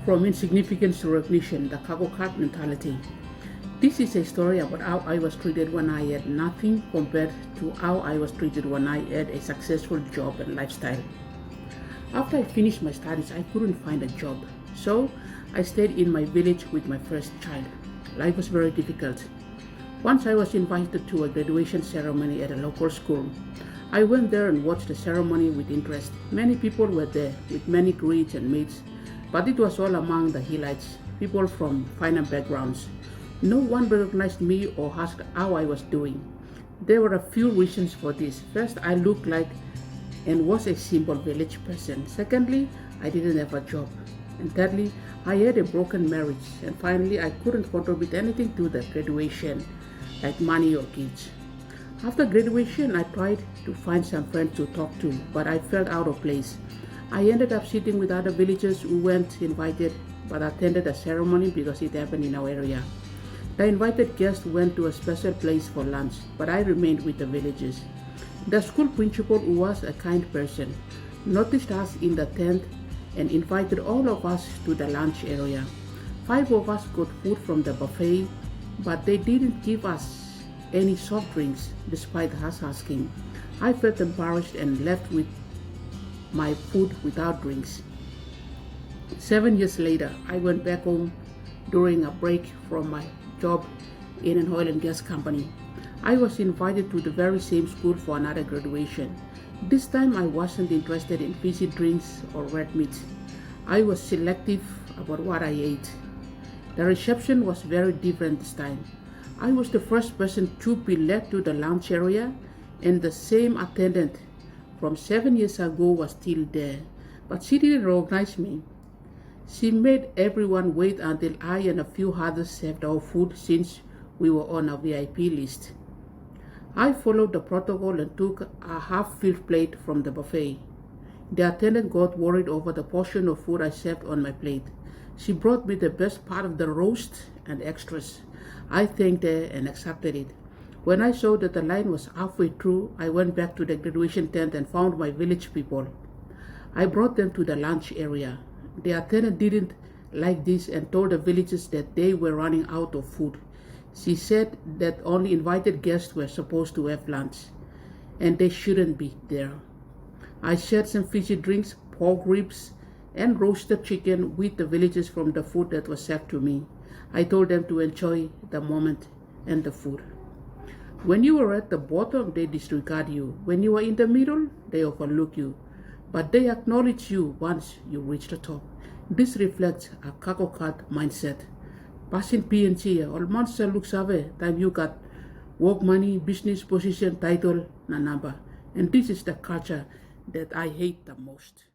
From insignificance to recognition, the cargo cart mentality. This is a story about how I was treated when I had nothing compared to how I was treated when I had a successful job and lifestyle. After I finished my studies, I couldn't find a job, so I stayed in my village with my first child. Life was very difficult. Once I was invited to a graduation ceremony at a local school. I went there and watched the ceremony with interest. Many people were there with many greets and mates, but it was all among the highlights, people from finer backgrounds. No one recognized me or asked how I was doing. There were a few reasons for this. First, I looked like and was a simple village person. Secondly, I didn't have a job. And thirdly, I had a broken marriage. And finally, I couldn't contribute anything to the graduation, like money or gifts. After graduation, I tried to find some friends to talk to, but I felt out of place. I ended up sitting with other villagers who weren't invited but attended the ceremony because it happened in our area. The invited guests went to a special place for lunch, but I remained with the villagers. The school principal, who was a kind person, noticed us in the tent and invited all of us to the lunch area. 5 of us got food from the buffet, but they didn't give us any soft drinks despite us asking. I felt embarrassed and left with my food without drinks. 7 years later, I went back home during a break from my job in an oil and gas company. I was invited to the very same school for another graduation. This time I wasn't interested in fizzy drinks or red meat. I was selective about what I ate. The reception was very different this time. I was the first person to be led to the lunch area, and the same attendant from 7 years ago was still there, but she didn't recognize me. She made everyone wait until I and a few others served our food since we were on a VIP list. I followed the protocol and took a half-filled plate from the buffet. The attendant got worried over the portion of food I served on my plate. She brought me the best part of the roast and extras. I thanked her and accepted it. When I saw that the line was halfway through, I went back to the graduation tent and found my village people. I brought them to the lunch area. The attendant didn't like this and told the villagers that they were running out of food. She said that only invited guests were supposed to have lunch, and they shouldn't be there. I shared some fishy drinks, pork ribs, and roasted chicken with the villagers from the food that was served to me. I told them to enjoy the moment and the food. When you are at the bottom, they disregard you. When you are in the middle, they overlook you. But they acknowledge you once you reach the top. This reflects a cargo cart mindset. Passing PNC, all months look save, time you got work money, business position, title, na number. And this is the culture that I hate the most.